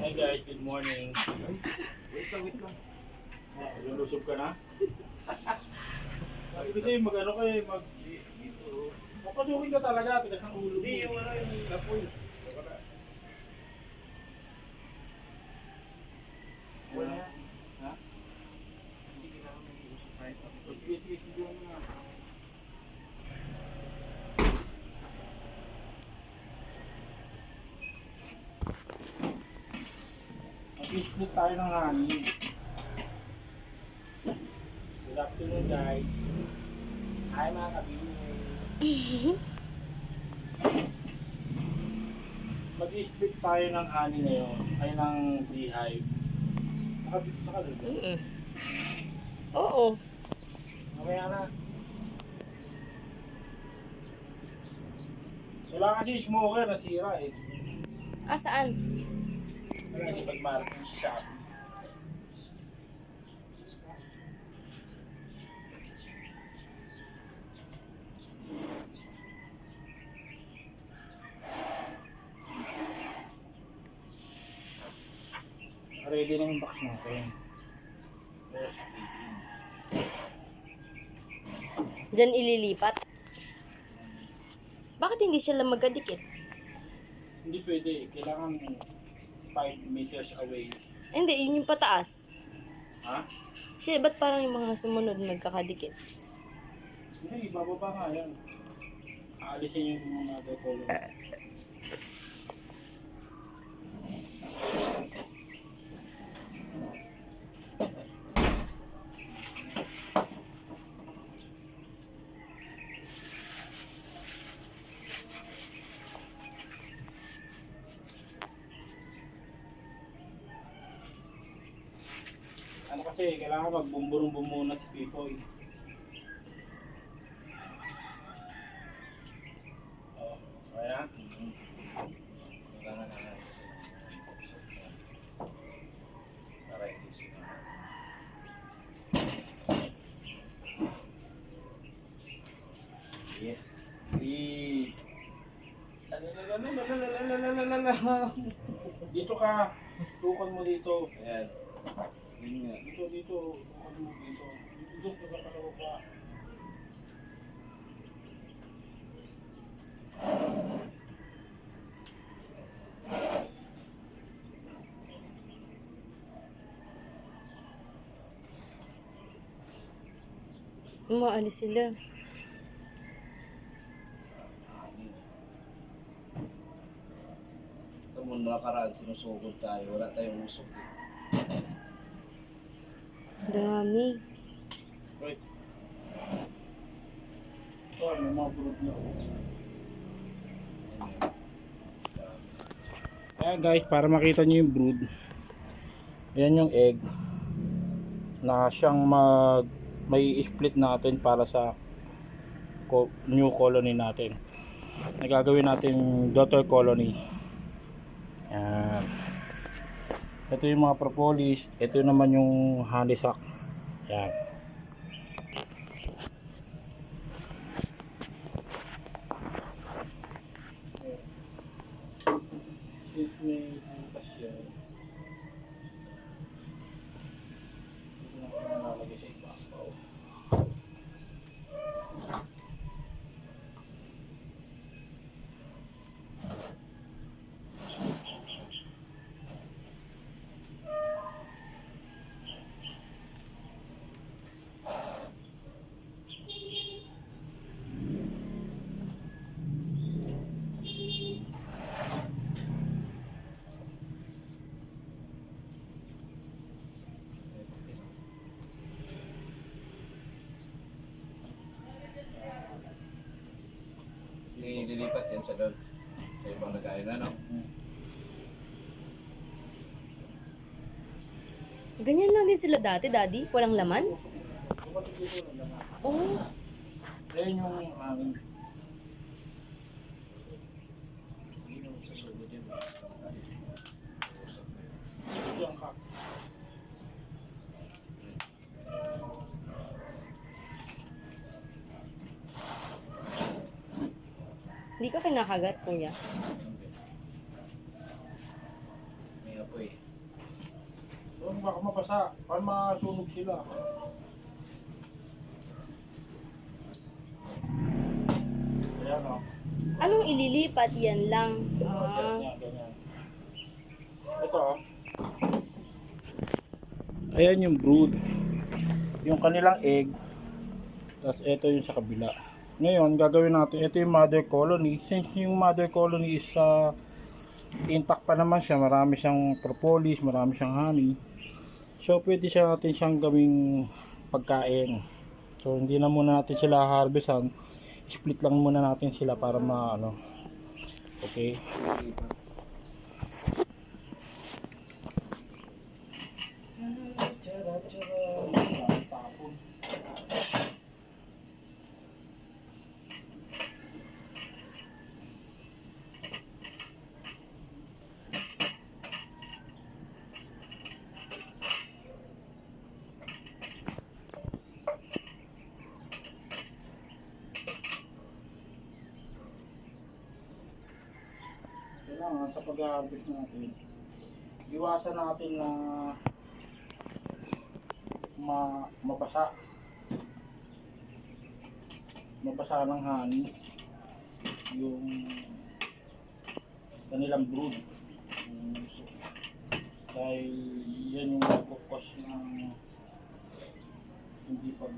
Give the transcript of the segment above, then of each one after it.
Hi guys, good morning. Wait lang. Lulusob ka na? Kasi mag-ano kayo, dito. Papasukin ka talaga, tigas ng ulo mo. Hindi, yung lapoy. Wala. Ha? Hindi kailangan mag-iusap kahit ako. Sige, mo na. Mag-split tayo ng hangin. Good afternoon guys. Hi mga kabinay. Mag-split tayo ng honey ngayon. Ay ng beehive. Nakadun ba? Oo. Mamaya na. Wala kasi smoker, nasira eh. Saan? Wala kasi pag-marking shop. Ready na yung box natin. Pero sa feeding. Diyan ililipat. Bakit hindi sila magkadikit? Hindi pwede. Kailangan 5 meters away. Hindi, yun yung pataas. Ha? Siya, ba't parang yung mga sumunod magkakadikit? Hindi, bababa nga yan. Aalisin yung mga color. Ano kasi, kailangan magbumburong muna si Pipoy. Oh, kaya? Kailangan na para hindi sila. Yeah. Dito ka. Tukan mo dito. Ayan. Yun nga. Dito. Tukan mo dito. Dito ka sa kalawa pa. Umaalis sila. Ito muna nakaraan, sinusugod tayo. Wala tayong usok. Dami. Right. Oh, may mga brood na. Ayan guys, para makita nyo yung brood. Ayan yung egg. Na siyang may split natin para sa new colony natin. Nagagawin natin daughter colony. Ayan. Ito yung mga propolis. Ito naman yung honeysuckle. Ayan. Since may bukas yan, ito na ako nalalagay sa ibabaw. Nililipat yan sa doon. Sa ibang lagayan na, no? Ganyan lang din sila dati, Daddy? Walang laman? Kapatid dito lang naman. Oo. Ayan yung hangin. Hindi naman sa sugod yan. Yung kak. Hindi ka kinakagat, kuya. May apoy. baka mabasa. Baka masunog sila. Ayan o. Anong ililipat? Yan lang. Ganyan. Ito o. Ayan yung brood. Yung kanilang egg. Tapos ito yung sa kabila. Ngayon, gagawin natin, ito yung mother colony. Since yung mother colony is intact pa naman siya, marami siyang propolis, marami siyang honey. So, pwede natin siyang gawing pagkain. So, hindi na muna natin sila harvestan. Split lang muna natin sila para okay. Kailangan sa pag-harvest natin, iwasan natin na mabasa ng honey yung kanilang brood. Dahil yan yung nagkukos ng hindi pag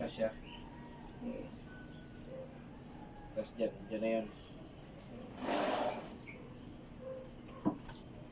Kasya. Tapos dyan na yan.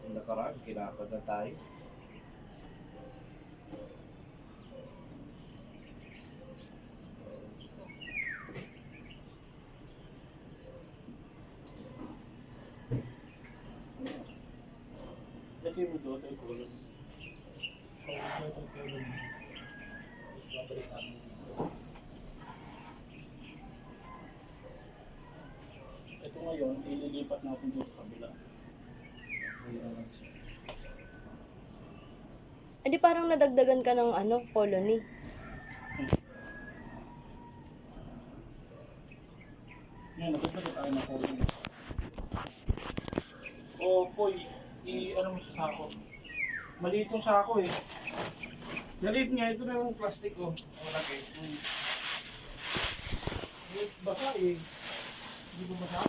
Yung nakaraan, kinakot na tayo. lagay mo doon ay colony. So, ito yung colony. Babalik natin dito. Ito ngayon, ililipat natin doon sa kabila. Edi parang nadagdagan ka ng colony. Ngayon, nagpapagod tayo ng colony. O, boy, ano mo sa sako? Maliit yung sako eh. Maliit nga, ito na yung plastic ko. Malaki. Basa eh. Hindi ba basa?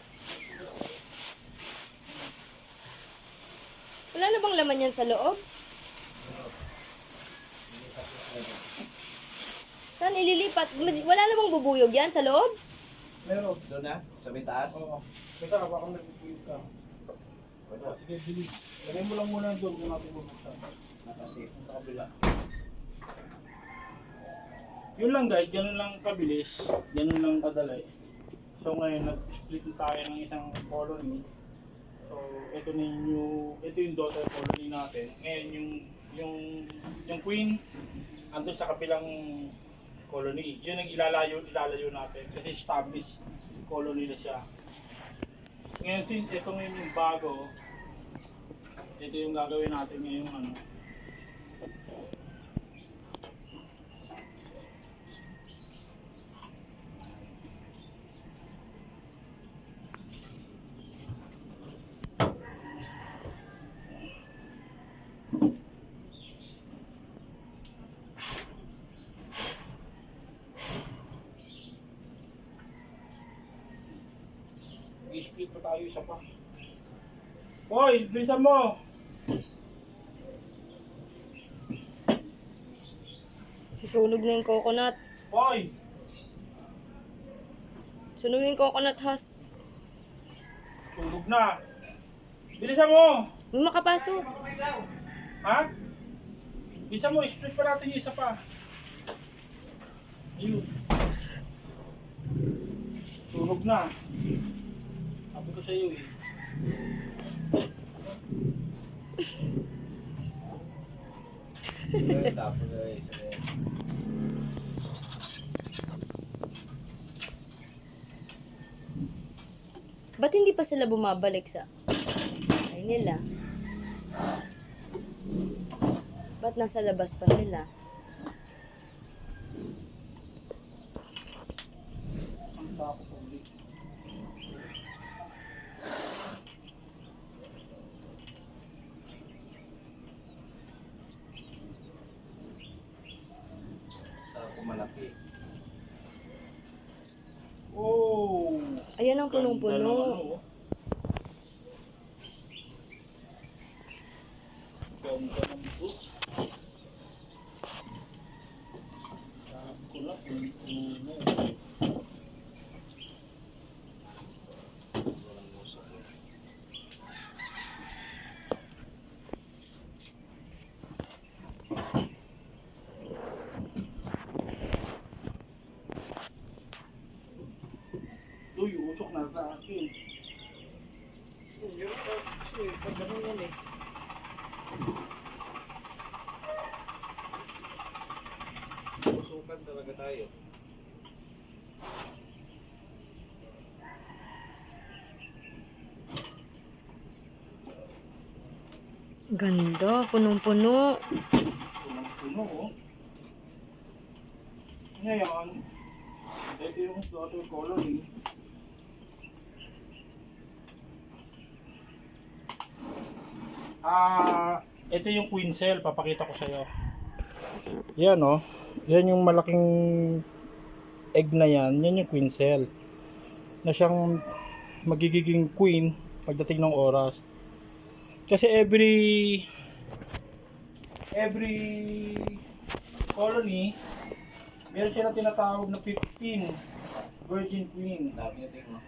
Wala na bang laman yan sa loob? Saan ililipat? Wala na bang bubuyog yan sa loob? Meron. Doon na, sa may taas. Oo. Teka, baka nagpipuyog ka. Wala. Sige, bilis. Lagay mo lang muna doon kung natin bubuksan. Nakasip. Sa kabila. Yun lang guys, ganun lang kabilis. Ganun lang kadali. So ngayon, nag-split tayo ng isang colony. So ito na ito yung daughter colony natin. Ngayon yung queen andun sa kabilang colony. Yun ang ilalayo natin kasi established colony na siya. Ngayon since ito ngayon yung bago, ito yung gagawin natin ngayong i-split pa tayo isa pa. Hoy, bilisan mo! Susunog na yung coconut. Hoy! Sunog na yung coconut husk. Tulog na! Bilisan mo! May makapasok. Ha? Bilisan mo, i-split pa natin yung isa pa. Ayun. Tulog na. Sabi ko sa iyo eh. Tapos na isa na yan. Ba't hindi pa sila bumabalik sa ay nila? Ba't nasa labas pa sila? Ang tako po ulit. Ayan ang Ganda ng punong-puno. oh. Ganda ng brood. Sabi ko lang, puno. Uy, usok na sa akin. Kasi pag ganun yan eh. Susukan talaga tayo. Ganda, punong-puno. Puno oh. Ngayon, ito yung slaughter colony. Ito yung queen cell, papakita ko sa iyo. Yan oh. Yan yung malaking egg na yan. Yan yung queen cell. Na siyang magiging queen pagdating ng oras. Kasi every colony, meron silang tinatawag na 15 virgin queen. Dami natin mo.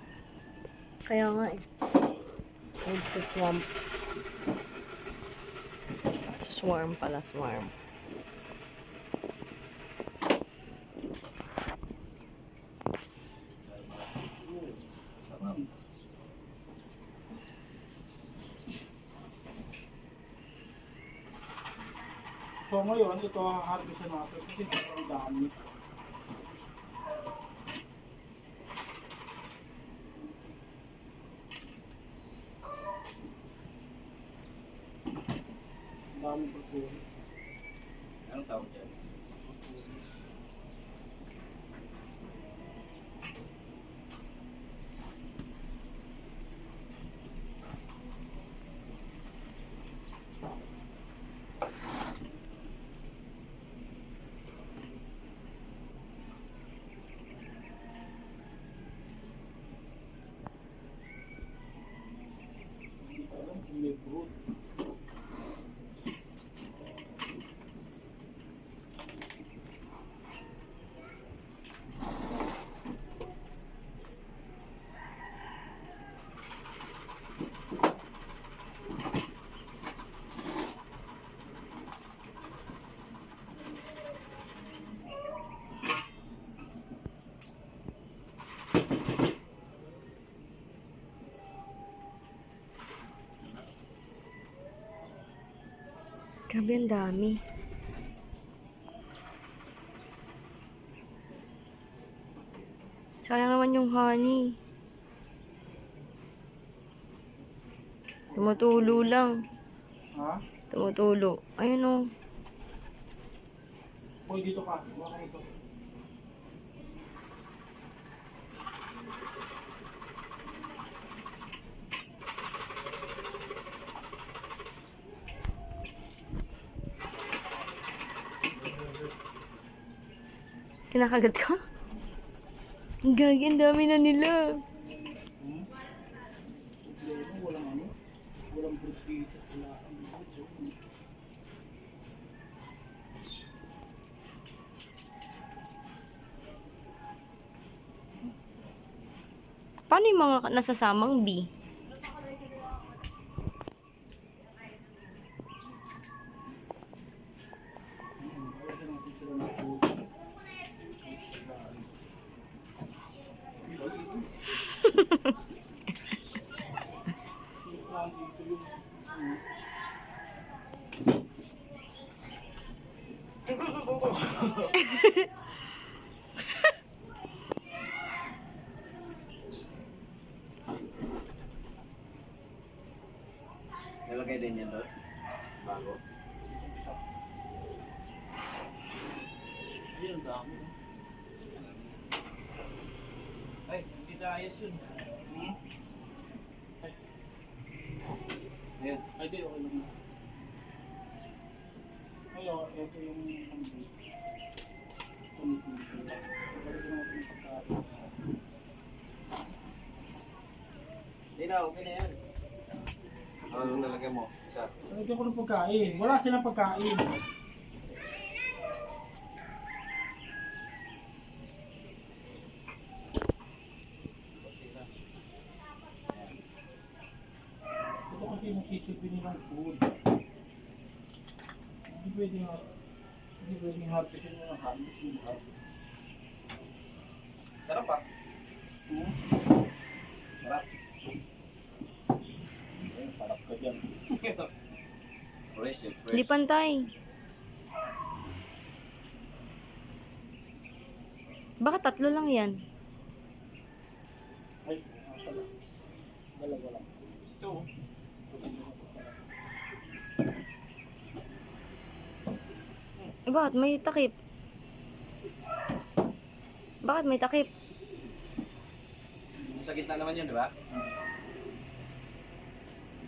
Kaya nga eh. Food sa swamp. Swarm pala, swarm. So ngayon, ito haharvestin natin kasi sobrang dami. Daming pagkuhin. Anong tawag dyan? Hindi ko alam kung may brood. Grabe ang dami. Sayang naman yung honey. Tumutulo lang. Ha? Tumutulo. Ayun o. Hoy, dito ka. Huwag ka rito. Kinakagat ka? Ang gagi, ang dami na nila. Problema, walang ano. Walang brood dito. Wala ang brood. Paano yung mga nasasamang bee? Nalagay din yan doon? Bago? Ayun, dami. Ay, hindi na ayos yun. Ayan. Ay, di, okay lang. Ngayon, ito yung brood. Tumitito. Balik natin yung pagkain. okay na yan. Ano nalagyan mo? Isa. Lagyan ko ng pagkain. Wala silang pagkain. Ito kasi yung sisilbi nilang food. Hindi pwedeng harvestin mo ng harvest yung harvest. Sarap pa. Sarap. Ay, sarap ka dyan. Fresh eh, fresh. Hindi pantay. Baka 3 lang yan. Ay, pala. Dalawa lang. Ito. Bakit may takip? Bakit may takip? Sa gitna naman yun, di ba?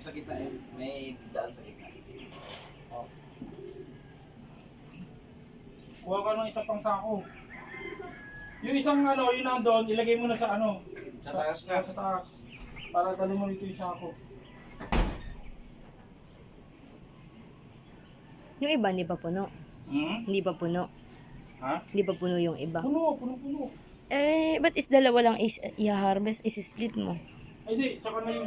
Sa gitna yun. May daan sa gitna. Oh. Kuha ka ng isa pang sako. Yung isang yung nandun, ilagay mo na sa Sa taas na. Sa taas. Para dali mo dito yung sako. Yung iba, hindi pa puno. Hindi pa puno. Ha? Hindi pa puno yung iba. Puno. Eh, ba't is dalawa lang is i-harvest, is-split mo? Ay di, tsaka na yun.